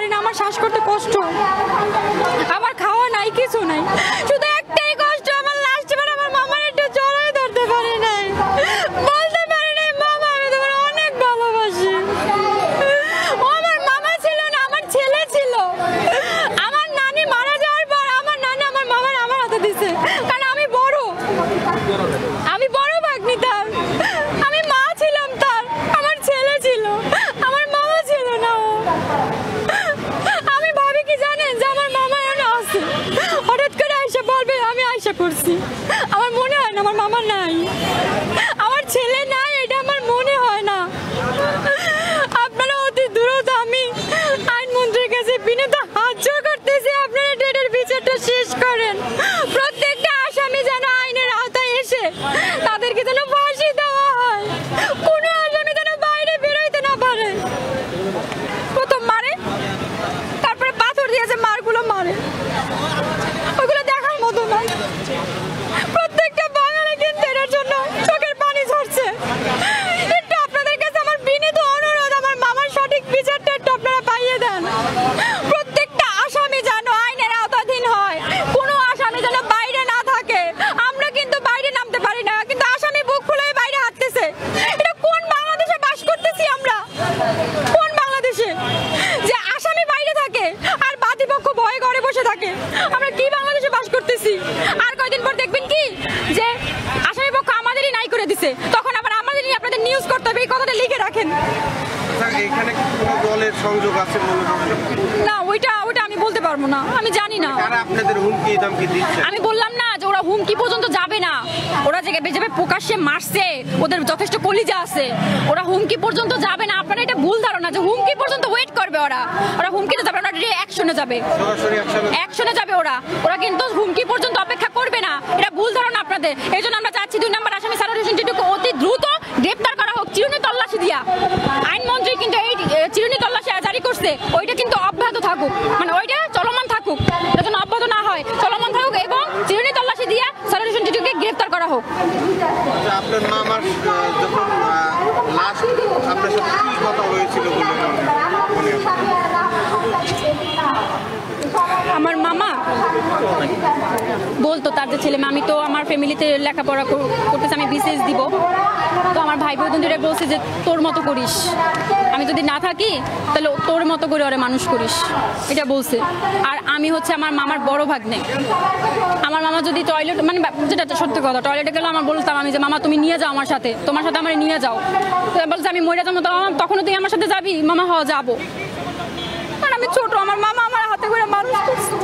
পারি না, আমার শ্বাস করতে কষ্ট, আমার খাওয়া নাই, কিছু নাই, শুধু একটাই কষ্ট, আমার লাস্ট বার আমার মামার একটু জড়াই ধরতে পারি নাই, বলতে পারি নাই মামা আমি তোমার অনেক ভালোবাসি। ও আমার মামা ছিল না, আমার ছেলে ছিল। আমার নানি মারা যাওয়ার পর আমার নানি আমার মামার আমার হাতে দিছে, কারণ আমি বড় ভাগ্নি তার, আমি মা ছিলাম তার, আমার ছেলে ছিল, আমার মামা ছিল না। আমি ভাবি কি জানেন যে আমার মামা এনে আছে, হঠাৎ করে আয়সা বলবে আমি আয়সা করছি, আমার মনে হয় না আমার মামা নাই, আমার ছেলে নাই, এটা আমার মনে হয় না। আপনারা অতি দ্রুত, আমি আইনমন্ত্রীর কাছে বিনীত হাত জোড় করতেছি, আপনারা ডেটের বিচারটা শেষ করেন, প্রত্যেকটা আসামি যেন আইনের আওতায় এসে তাদেরকে যেন ফাঁসি দেওয়া হয়, কোনো আসামি যেন বাইরে বেরোইতে না পারে। প্রথম মারে, তারপরে পাথর দিয়ে যে মারগুলো মারে ওগুলো দেখার মতো না। প্রত্যেকটা বাঙালি কিন্তু এটার জন্য চোখের পানি ঝরছে। একটু আপনাদের কাছে আমার বিনীত অনুরোধ, আমার মামার সঠিক বিচারটা একটু আপনারা পাইয়ে দেন। প্রত্যেকটা আসামি যেন আইনের আওতাধীন হয়, কোনো আসামি যেন বাইরে না থাকে। আমরা কিন্তু বাইরে নামতে পারি না, কিন্তু আসামি বুক ফুলে বাইরে হাঁটতেছে। এটা কোন বাংলাদেশে বাস করতেছি আমরা? কোন বাংলাদেশে যে আসামি বাইরে থাকে আর বাদীপক্ষ ভয়ে ঘরে বসে থাকে? আমরা কি বাংলাদেশে বাস করতেছি? আর কয়দিন পর দেখবেন কি যে আসামি পক্ষ আমাদেরই নাই করে দিছে, তখন আবার আমাদেরই আপনাদের নিউজ করতে হবে, এই কথাটা লিখে রাখেন। এখানে কি কোনো দলের সংযোগ আছে মনে করেন? না, ওইটা আমি বলতে পারবো না, আমি জানি না। কারা আপনাদের হুমকি ধমকি দিচ্ছে? আমি বললাম না যে ওরা হুমকি পর্যন্ত যাবে না, ওরা যে যেভাবে প্রকাশ্যে মারছে, ওদের যথেষ্ট কলিজা আছে, ওরা হুমকি পর্যন্ত যাবে না। আপনারা এটা ভুল ধারণা যে হুমকি পর্যন্ত ওয়েট করবে, ওরা হুমকিতে যাবে, ওরা অ্যাকশনে যাবে, সরাসরি অ্যাকশনে যাবে। ওরা কিন্তু হুমকি পর্যন্ত অপেক্ষা করবে না, এটা ভুল ধারণা আপনাদের। এই জন্য আমরা চাচ্ছি 2 নম্বর আসামি সারোয়ার হোসেন টিটুকে অতি দ্রুত গ্রেপ্তার করা হোক, চিরুনি তল্লাশি দিয়া। আইনমন্ত্রী কিন্তু এই চিরুনি তল্লাশি জারি করছে, ওইটা কিন্তু অব্যাহত থাকুক, মানে ওইটা চলমান থাকুক, এটা যেন অব্যাহত না হয়, চলমান থাকুক, এবং চিরুনি তল্লাশি দিয়া সারোয়ার হোসেন টিটুকে গ্রেপ্তার করা হোক। আপনার মামার যখন লাস্ট আপনার সাথে কি কথা হয়েছিল বলে মনে হয়? আমার মামা বলতো তার যে ছেলে, আমি তো আমার ফ্যামিলিতে লেখাপড়া করতেছি, আমি বিসিএস দিব, তো আমার ভাই বোনদের বলছে যে তোর মতো করিস, আমি যদি না থাকি তাহলে তোর মতো করে ওরে মানুষ করিস, এটা বলছে। আর আমি হচ্ছে আমার মামার বড় ভাগ্নে। আমার মামা যদি টয়লেট, মানে যেটা সত্যি কথা, টয়লেটে গেলে আমার বলতাম আমি যে মামা তুমি নিয়ে যাও আমার সাথে, তোমার সাথে আমার নিয়ে যাও, তো বলছে আমি মরে যাবো, তখনও তুই আমার সাথে যাবি? মামা যাবো, কারণ আমি ছোট, আমার মামা আমার হাতে করে মানুষ করছে।